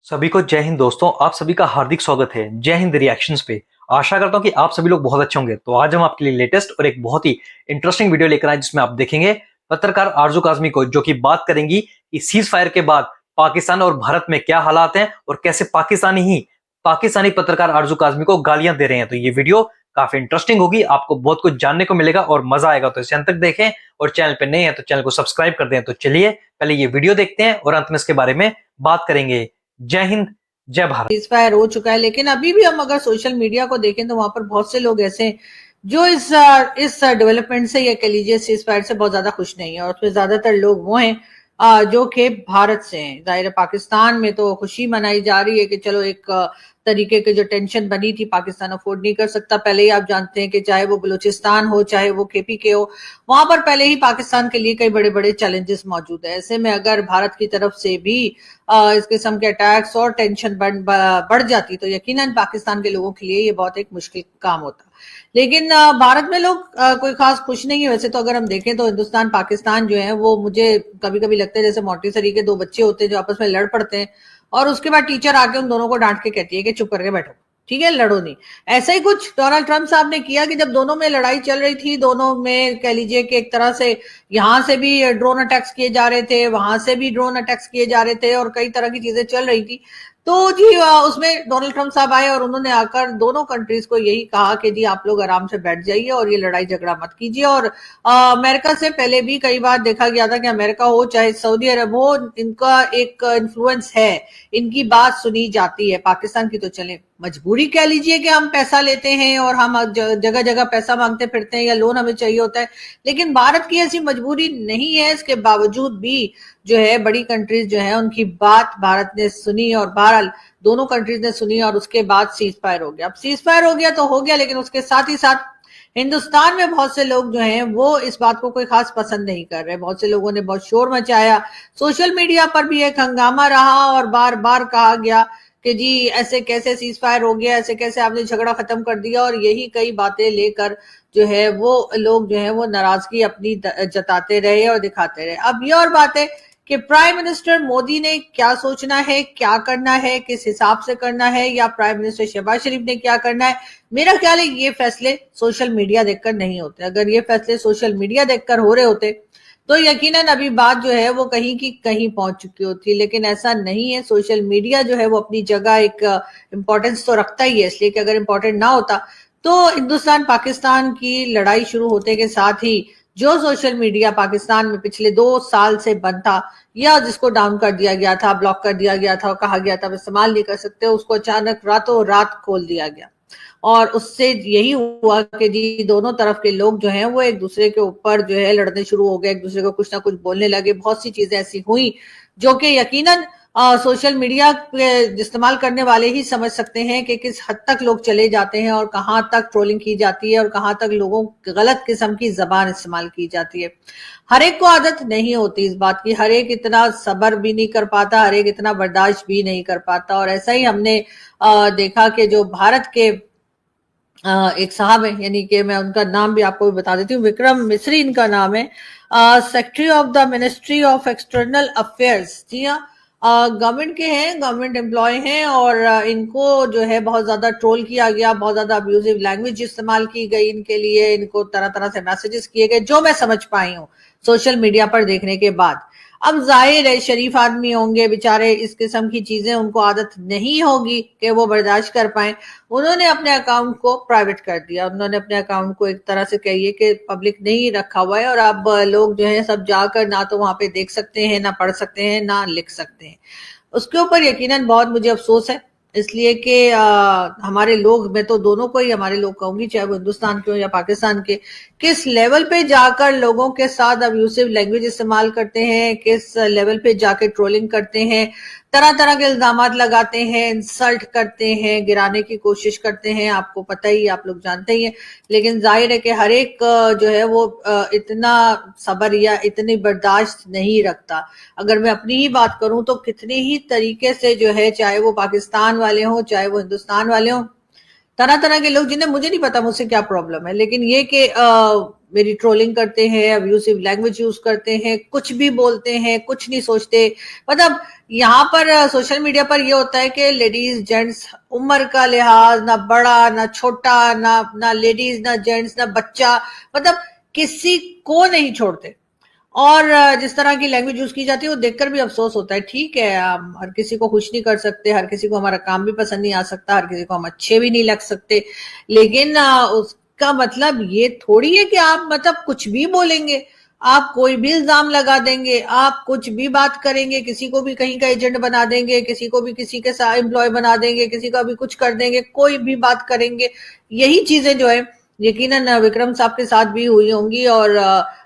सभी को जय हिंद दोस्तों। आप सभी का हार्दिक स्वागत है जय हिंद रिएक्शंस पे। आशा करता हूं कि आप सभी लोग बहुत अच्छे होंगे। तो आज हम आपके लिए लेटेस्ट और एक बहुत ही इंटरेस्टिंग वीडियो लेकर आए जिसमें आप देखेंगे पत्रकार आरजू काज़मी को, जो कि बात करेंगी कि सीज फायर के बाद पाकिस्तान और भारत में क्या हालात हैं और कैसे पाकिस्तानी पत्रकार आरजू काज़मी को गालियां दे रहे हैं। तो ये वीडियो काफी इंटरेस्टिंग होगी, आपको बहुत कुछ जानने को मिलेगा और मजा आएगा। तो इसे अंत तक देखें और चैनल पे नए हैं तो चैनल को सब्सक्राइब कर दें। तो चलिए पहले ये वीडियो देखते हैं और अंत में इसके बारे में बात करेंगे। जय हिंद, जय भारत। सीज फायर हो चुका है, लेकिन अभी भी हम अगर सोशल मीडिया को देखें तो वहां पर बहुत से लोग ऐसे हैं जो इस डेवलपमेंट से या कह लीजिए सीज फायर से बहुत ज्यादा खुश नहीं है। और उसमें ज्यादातर लोग वो हैं जो कि भारत से हैं। जाहिर है पाकिस्तान में तो खुशी मनाई जा रही है कि चलो एक तरीके की जो टेंशन बनी थी पाकिस्तान अफोर्ड नहीं कर सकता। पहले ही आप जानते हैं कि चाहे वो बलूचिस्तान हो चाहे वो केपीके हो, वहां पर पहले ही पाकिस्तान के लिए कई बड़े बड़े चैलेंजेस मौजूद है। ऐसे में अगर भारत की तरफ से भी इस किस्म के अटैक्स और टेंशन बढ़ जाती तो यकीनन पाकिस्तान के लोगों के लिए ये बहुत एक मुश्किल काम होता। लेकिन भारत में लोग कोई खास खुश नहीं है। वैसे तो अगर हम देखें तो हिंदुस्तान पाकिस्तान जो है वो मुझे कभी कभी लगता है जैसे मोंटेसरी के दो बच्चे होते हैं जो आपस में लड़ पड़ते हैं और उसके बाद टीचर आके उन दोनों को डांट के कहती है कि चुप करके बैठो, ठीक है, लड़ो नहीं। ऐसा ही कुछ डोनाल्ड ट्रंप साहब ने किया कि जब दोनों में लड़ाई चल रही थी, दोनों में कह लीजिए कि एक तरह से यहां से भी ड्रोन अटैक्स किए जा रहे थे, वहां से भी ड्रोन अटैक्स किए जा रहे थे और कई तरह की चीजें चल रही थी। तो जी उसमें डोनाल्ड ट्रंप साहब आए और उन्होंने आकर दोनों कंट्रीज को यही कहा कि जी आप लोग आराम से बैठ जाइए और ये लड़ाई झगड़ा मत कीजिए। और अमेरिका से पहले भी कई बार देखा गया था कि अमेरिका हो चाहे सऊदी अरब हो, इनका एक इन्फ्लुएंस है, इनकी बात सुनी जाती है। पाकिस्तान की तो चले मजबूरी कह लीजिए कि हम पैसा लेते हैं और हम जगह जगह पैसा मांगते फिरते हैं या लोन हमें चाहिए होता है, लेकिन भारत की ऐसी मजबूरी नहीं है। इसके बावजूद भी जो है बड़ी कंट्रीज जो है उनकी बात भारत ने सुनी और बहरहाल दोनों कंट्रीज ने सुनी और उसके बाद सीज फायर हो गया। अब सीज फायर हो गया तो हो गया, लेकिन उसके साथ ही साथ हिंदुस्तान में बहुत से लोग जो हैं वो इस बात को कोई खास पसंद नहीं कर रहे। बहुत से लोगों ने बहुत शोर मचाया, सोशल मीडिया पर भी एक हंगामा रहा और बार बार कहा गया कि जी ऐसे कैसे सीज फायर हो गया, ऐसे कैसे आपने झगड़ा खत्म कर दिया। और यही कई बातें लेकर जो है वो लोग जो है वो नाराजगी अपनी जताते रहे और दिखाते रहे। अब ये और बात है कि प्राइम मिनिस्टर मोदी ने क्या सोचना है, क्या करना है, किस हिसाब से करना है, या प्राइम मिनिस्टर शहबाज शरीफ ने क्या करना है। मेरा ख्याल है ये फैसले सोशल मीडिया देखकर नहीं होते। अगर ये फैसले सोशल मीडिया देखकर हो रहे होते तो यकीनन अभी बात जो है वो कहीं की कहीं पहुंच चुकी होती, लेकिन ऐसा नहीं है। सोशल मीडिया जो है वो अपनी जगह एक इम्पोर्टेंस तो रखता ही है, इसलिए कि अगर इम्पोर्टेंट ना होता तो हिंदुस्तान पाकिस्तान की लड़ाई शुरू होते के साथ ही जो सोशल मीडिया पाकिस्तान में पिछले 2 साल से बंद था या जिसको डाउन कर दिया गया था, ब्लॉक कर दिया गया था और कहा गया था इस्तेमाल नहीं कर सकते, उसको अचानक रातों रात खोल दिया गया। और उससे यही हुआ कि जी दोनों तरफ के लोग जो हैं वो एक दूसरे के ऊपर जो है लड़ने शुरू हो गए, एक दूसरे को कुछ ना कुछ बोलने लगे। बहुत सी चीजें ऐसी हुई जो कि यकीनन सोशल मीडिया इस्तेमाल करने वाले ही समझ सकते हैं कि किस हद तक लोग चले जाते हैं और कहां तक ट्रोलिंग की जाती है और कहां तक लोगों गलत किस्म की जबान इस्तेमाल की जाती है। हर एक को आदत नहीं होती इस बात की, हर एक इतना सब्र भी नहीं कर पाता, हर एक इतना बर्दाश्त भी नहीं कर पाता। और ऐसा ही हमने देखा कि जो भारत के एक साहब है, यानी कि मैं उनका नाम भी आपको बता देती हूँ, विक्रम मिस्री इनका नाम है, secretary of the ministry of external affairs. जी हाँ, गवर्नमेंट के हैं, गवर्नमेंट एम्प्लॉय हैं और इनको जो है बहुत ज्यादा ट्रोल किया गया, बहुत ज्यादा अब्यूजिव लैंग्वेज इस्तेमाल की गई इनके लिए, इनको तरह तरह से मैसेजेस किए गए जो मैं समझ पाई हूँ सोशल मीडिया पर देखने के बाद। अब जाहिर है शरीफ आदमी होंगे बेचारे, इस किस्म की चीजें उनको आदत नहीं होगी कि वो बर्दाश्त कर पाए। उन्होंने अपने अकाउंट को प्राइवेट कर दिया, उन्होंने अपने अकाउंट को एक तरह से कहिए कि पब्लिक नहीं रखा हुआ है और अब लोग जो है सब जाकर ना तो वहां पे देख सकते हैं, ना पढ़ सकते हैं, ना लिख सकते हैं। उसके ऊपर यकीनन बहुत मुझे अफसोस है, इसलिए कि हमारे लोग, मैं तो दोनों को ही हमारे लोग कहूंगी, चाहे वो हिंदुस्तान के हो या पाकिस्तान के, किस लेवल पे जाकर लोगों के साथ अब्यूसिव लैंग्वेज इस्तेमाल करते हैं, किस लेवल पे जाकर ट्रोलिंग करते हैं, तरह तरह के इल्जामात लगाते हैं, इंसल्ट करते हैं, गिराने की कोशिश करते हैं। आपको पता ही, आप लोग जानते ही हैं। लेकिन जाहिर है कि हर एक जो है वो इतना सब्र या इतनी बर्दाश्त नहीं रखता। अगर मैं अपनी ही बात करूं तो कितने ही तरीके से जो है, चाहे वो पाकिस्तान वाले हों चाहे वो हिंदुस्तान वाले हों, तरह तरह के लोग, जिन्हें मुझे नहीं पता मुझसे क्या प्रॉब्लम है, लेकिन ये कि मेरी ट्रोलिंग करते हैं, अब्यूसिव लैंग्वेज यूज करते हैं, कुछ भी बोलते हैं, कुछ नहीं सोचते। मतलब यहाँ पर सोशल मीडिया पर ये होता है कि लेडीज जेंट्स उम्र का लिहाज, ना बड़ा ना छोटा, ना लेडीज ना जेंट्स ना बच्चा, मतलब किसी को नहीं छोड़ते। और जिस तरह की लैंग्वेज यूज की जाती है वो देखकर भी अफसोस होता है। ठीक है, हम हर किसी को खुश नहीं कर सकते, हर किसी को हमारा काम भी पसंद नहीं आ सकता, हर किसी को हम अच्छे भी नहीं लग सकते, लेकिन उसका मतलब ये थोड़ी है कि आप मतलब कुछ भी बोलेंगे, आप कोई भी इल्जाम लगा देंगे, आप कुछ भी बात करेंगे, किसी को भी कहीं का एजेंट बना देंगे, किसी को भी किसी के साथ एम्प्लॉय बना देंगे, किसी का भी कुछ कर देंगे, कोई भी बात करेंगे। यही चीजें जो है यकीनन विक्रम साहब के साथ भी हुई होंगी, और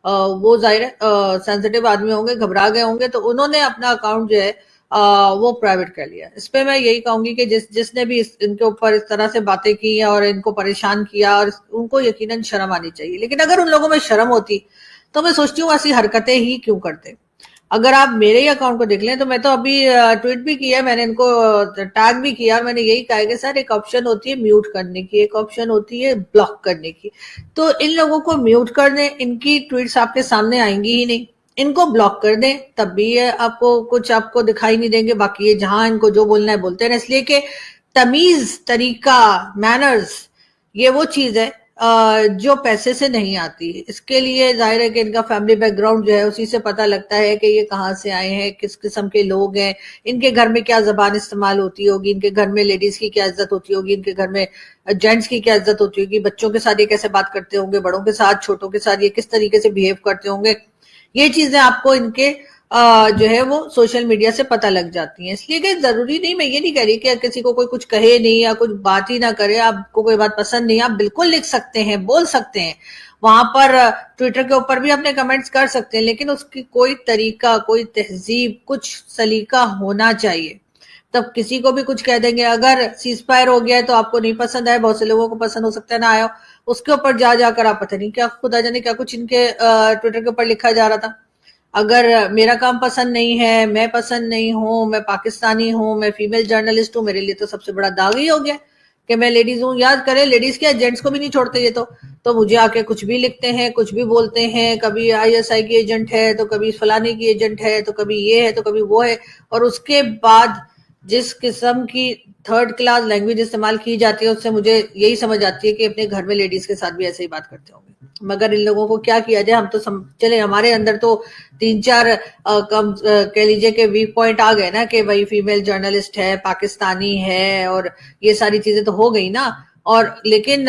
वो जाहिर है सेंसिटिव आदमी होंगे, घबरा गए होंगे, तो उन्होंने अपना अकाउंट जो है वो प्राइवेट कर लिया। इस पे मैं यही कहूंगी कि जिसने भी इनके ऊपर इस तरह से बातें की और इनको परेशान किया, और उनको यकीनन शर्म आनी चाहिए। लेकिन अगर उन लोगों में शर्म होती तो मैं सोचती हूँ ऐसी हरकतें ही क्यों करते। अगर आप मेरे ही अकाउंट को देख लें तो मैं तो अभी ट्वीट भी किया है, मैंने इनको टैग भी किया, और मैंने यही कहा है कि सर एक ऑप्शन होती है म्यूट करने की, एक ऑप्शन होती है ब्लॉक करने की, तो इन लोगों को म्यूट कर दें, इनकी ट्वीट्स आपके सामने आएंगी ही नहीं, इनको ब्लॉक कर दें, तब भी ये आपको कुछ आपको दिखाई नहीं देंगे। बाकी ये जहां इनको जो बोलना है बोलते हैं, इसलिए कि तमीज, तरीका, मैनर्स ये वो चीज है जो पैसे से नहीं आती। इसके लिए जाहिर है कि इनका फैमिली बैकग्राउंड जो है उसी से पता लगता है कि ये कहाँ से आए हैं, किस किस्म के लोग हैं, इनके घर में क्या जबान इस्तेमाल होती होगी, इनके घर में लेडीज की क्या इज्जत होती होगी, इनके घर में जेंट्स की क्या इज्जत होती होगी, बच्चों के साथ ये कैसे बात करते होंगे, बड़ों के साथ, छोटों के साथ ये किस तरीके से बिहेव करते होंगे। ये चीजें आपको इनके जो है वो सोशल मीडिया से पता लग जाती हैं। इसलिए कि जरूरी नहीं, मैं ये नहीं कह रही कि किसी को कोई कुछ कहे नहीं या कुछ बात ही ना करे, आपको कोई बात पसंद नहीं, आप बिल्कुल लिख सकते हैं, बोल सकते हैं, वहां पर ट्विटर के ऊपर भी अपने कमेंट्स कर सकते हैं, लेकिन उसकी कोई तरीका, कोई तहजीब, कुछ सलीका होना चाहिए। तब किसी को भी कुछ कह देंगे। अगर सीज फायर हो गया है तो आपको नहीं पसंद आया, बहुत से लोगों को पसंद हो सकता है ना आया, उसके ऊपर जाकर आप पता नहीं क्या खुदा जाने क्या कुछ इनके ट्विटर के ऊपर लिखा जा रहा था। अगर मेरा काम पसंद नहीं है, मैं पसंद नहीं हूं, मैं पाकिस्तानी हूं, मैं फीमेल जर्नलिस्ट हूं, मेरे लिए तो सबसे बड़ा दाग ही हो गया कि मैं लेडीज हूं। याद करें, लेडीज क्या जेंट्स को भी नहीं छोड़ते ये तो मुझे आके कुछ भी लिखते हैं, कुछ भी बोलते हैं, कभी आईएसआई की एजेंट है तो कभी फलाने की एजेंट है तो कभी ये है तो कभी वो है, और उसके बाद जिस किस्म की थर्ड क्लास लैंग्वेज इस्तेमाल की जाती है उससे मुझे यही समझ आती है कि अपने घर में लेडीज के साथ भी ऐसे ही बात करते होंगे। मगर इन लोगों को क्या किया जाए, हम तो चले हमारे अंदर तो 3-4 कम कह लीजिए कि वीक पॉइंट आ गए ना, कि भाई फीमेल जर्नलिस्ट है, पाकिस्तानी है, और ये सारी चीजें तो हो गई ना। और लेकिन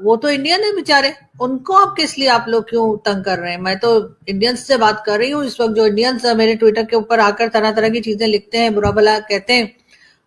वो तो इंडियन है बेचारे, उनको आप किस लिए आप लोग क्यों तंग कर रहे हैं। मैं तो इंडियंस से बात कर रही हूँ इस वक्त, जो इंडियंस मेरे ट्विटर के ऊपर आकर तरह तरह की चीजें लिखते हैं, बुरा भला कहते हैं,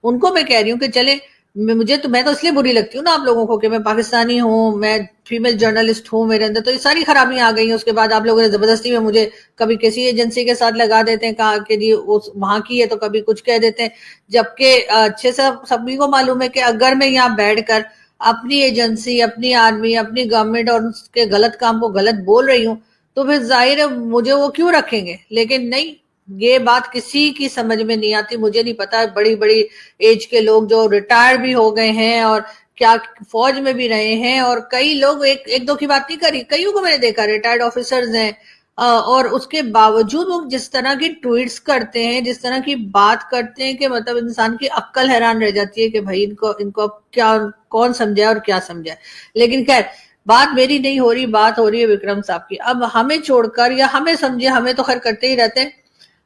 उनको मैं कह रही हूँ कि चले, मैं तो इसलिए बुरी लगती हूँ ना आप लोगों को कि मैं पाकिस्तानी हूँ, मैं फीमेल जर्नलिस्ट हूँ, मेरे अंदर तो ये सारी खराबियां आ गई हैं। उसके बाद आप लोगों ने जबरदस्ती में मुझे कभी किसी एजेंसी के साथ लगा देते हैं, कहा कि जी वो वहां की है, तो कभी कुछ कह देते हैं, जबकि अच्छे से सभी को मालूम है कि अगर मैं यहाँ बैठ कर अपनी एजेंसी, अपनी आर्मी, अपनी गवर्नमेंट और उसके गलत काम को गलत बोल रही हूँ, तो फिर जाहिर है मुझे वो क्यों रखेंगे। लेकिन नहीं, ये बात किसी की समझ में नहीं आती। मुझे नहीं पता, बड़ी बड़ी एज के लोग जो रिटायर भी हो गए हैं और क्या फौज में भी रहे हैं, और कई लोग, एक दो की बात नहीं करी, कईयों को मैंने देखा रिटायर्ड ऑफिसर्स हैं, और उसके बावजूद वो जिस तरह की ट्वीट्स करते हैं, जिस तरह की बात करते हैं कि मतलब इंसान की अक्ल हैरान रह जाती है कि भाई इनको क्या, कौन समझाए और क्या समझाए। लेकिन खैर, बात मेरी नहीं हो रही, बात हो रही है विक्रम साहब की। अब हमें छोड़कर, या हमें समझे, हमें तो खैर करते ही रहते हैं,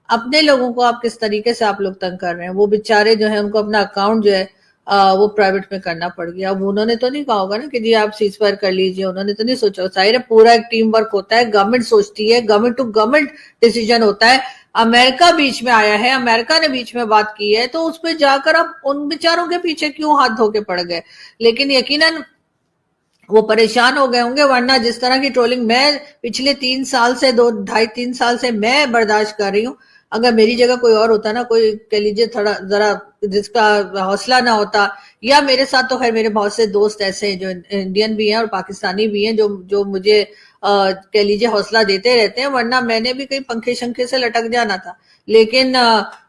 अपने लोगों को आप किस तरीके से आप लोग तंग कर रहे हैं। वो बेचारे जो है उनको अपना अकाउंट जो है वो प्राइवेट में करना पड़ गया। अब उन्होंने तो नहीं कहा होगा ना कि जी आप सीज फायर कर लीजिए, उन्होंने तो नहीं सोचा। जाहिर है पूरा एक टीम वर्क होता है, गवर्नमेंट सोचती है, गवर्नमेंट टू गवर्नमेंट डिसीजन होता है। अमेरिका बीच में आया है, अमेरिका ने बीच में बात की है, तो उसमें जाकर आप उन बेचारों के पीछे क्यों हाथ धो के पड़ गए। लेकिन यकीनन वो परेशान हो गए होंगे, वरना जिस तरह की ट्रोलिंग मैं पिछले 3 साल से, 2-2.5-3 साल से मैं बर्दाश्त कर रही हूँ, अगर मेरी जगह कोई और होता ना, कोई कह लीजिए थोड़ा जरा जिसका हौसला ना होता, या मेरे साथ तो खैर मेरे बहुत से दोस्त ऐसे हैं जो इंडियन भी हैं और पाकिस्तानी भी हैं, जो मुझे कह लीजिए हौसला देते रहते हैं, वरना मैंने भी कहीं पंखे शंखे से लटक जाना था। लेकिन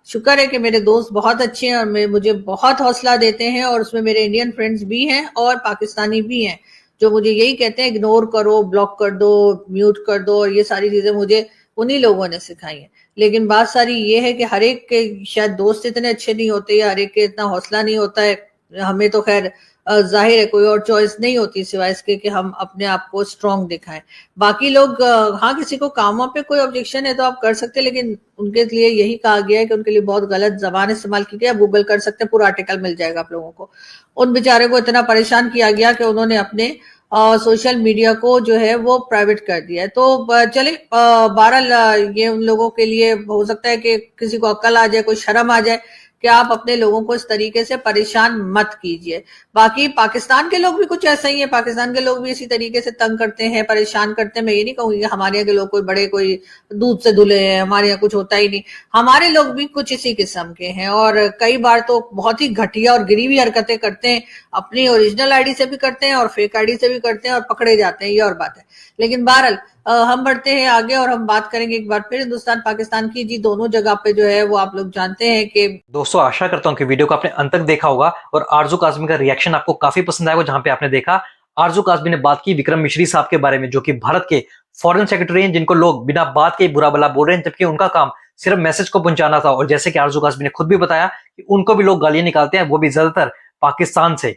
शुक्र है कि मेरे दोस्त बहुत अच्छे हैं और मुझे बहुत हौसला देते हैं, और उसमें मेरे इंडियन फ्रेंड्स भी हैं और पाकिस्तानी भी हैं। जो मुझे यही कहते हैं इग्नोर करो, ब्लॉक कर दो, म्यूट कर दो, और ये सारी चीजें मुझे उन्हीं लोगों ने सिखाई हैं। लेकिन बात सारी ये है कि हर एक के शायद दोस्त इतने अच्छे नहीं होते या हर एक के इतना हौसला नहीं होता है। हमें तो खैर जाहिर है कोई और चॉइस नहीं होती सिवाय इसके कि हम अपने आप को स्ट्रांग दिखाएं। बाकी लोग हाँ, किसी को कामों पे कोई ऑब्जेक्शन है तो आप कर सकते हैं, लेकिन उनके लिए यही कहा गया है कि उनके लिए बहुत गलत जबान इस्तेमाल की गई। आप गूगल कर सकते हैं, पूरा आर्टिकल मिल जाएगा आप लोगों को। उन बेचारे को इतना परेशान किया गया कि उन्होंने अपने सोशल मीडिया को जो है वो प्राइवेट कर दिया है। तो चले, बहरहाल ये उन लोगों के लिए हो सकता है कि किसी को अक्ल आ जाए, कोई शर्म आ जाए कि आप अपने लोगों को इस तरीके से परेशान मत कीजिए। बाकी पाकिस्तान के लोग भी कुछ ऐसा ही है, पाकिस्तान के लोग भी इसी तरीके से तंग करते हैं, परेशान करते हैं। मैं ये नहीं कहूंगी कि हमारे यहाँ के लोग कोई बड़े कोई दूध से धुले हैं, हमारे यहाँ कुछ होता ही नहीं। हमारे लोग भी कुछ इसी किस्म के हैं और कई बार तो बहुत ही घटिया और गिरी हुई हरकतें करते हैं। अपनी ओरिजिनल आईडी से भी करते हैं और फेक आईडी से भी करते हैं और पकड़े जाते हैं, ये और बात है। लेकिन बहरहाल हम बढ़ते हैं आगे और हम बात करेंगे एक बार फिर हिंदुस्तान पाकिस्तान की। जी, दोनों जगह पे जो है वो आप लोग जानते हैं कि दोस्तों आशा करता हूं कि वीडियो को आपने अंत तक देखा होगा और आरजू काज़मी का रिएक्शन आपको काफी पसंद आएगा, जहां पे आपने देखा आरजू काज़मी ने बात की विक्रम मिश्री साहब के बारे में, जो कि भारत के फॉरेन सेक्रेटरी हैं, जिनको लोग बिना बात के बुरा भला बोल रहे हैं, जबकि उनका काम सिर्फ मैसेज को पहुंचाना था। और जैसे कि आरजू काज़मी ने खुद भी बताया कि उनको भी लोग गालियां निकालते हैं, वो भी ज्यादातर पाकिस्तान से।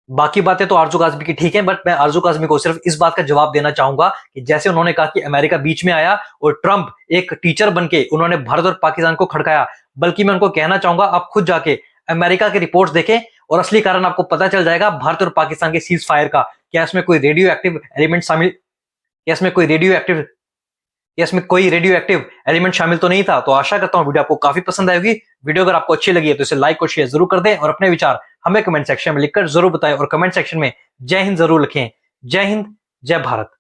बाकी बातें तो आरजू काज़मी की ठीक है, बट मैं आरजू काज़मी को सिर्फ इस बात का जवाब देना चाहूंगा कि जैसे उन्होंने कहा कि अमेरिका बीच में आया और ट्रंप एक टीचर बनके उन्होंने भारत और पाकिस्तान को खड़काया, बल्कि मैं उनको कहना चाहूंगा आप खुद जाके अमेरिका के रिपोर्ट्स देखें और असली कारण आपको पता चल जाएगा भारत और पाकिस्तान के सीज फायर का। क्या इसमें कोई रेडियो एक्टिव एलिमेंट शामिल, क्या इसमें कोई रेडियो एक्टिव या इसमें कोई रेडियो एक्टिव एलिमेंट शामिल तो नहीं था। तो आशा करता हूं वीडियो आपको काफी पसंद आएगी। वीडियो अगर आपको अच्छी लगी है तो इसे लाइक और शेयर जरूर कर दें और अपने विचार हमें कमेंट सेक्शन में लिखकर जरूर बताएं और कमेंट सेक्शन में जय हिंद जरूर लिखें। जय हिंद, जय भारत।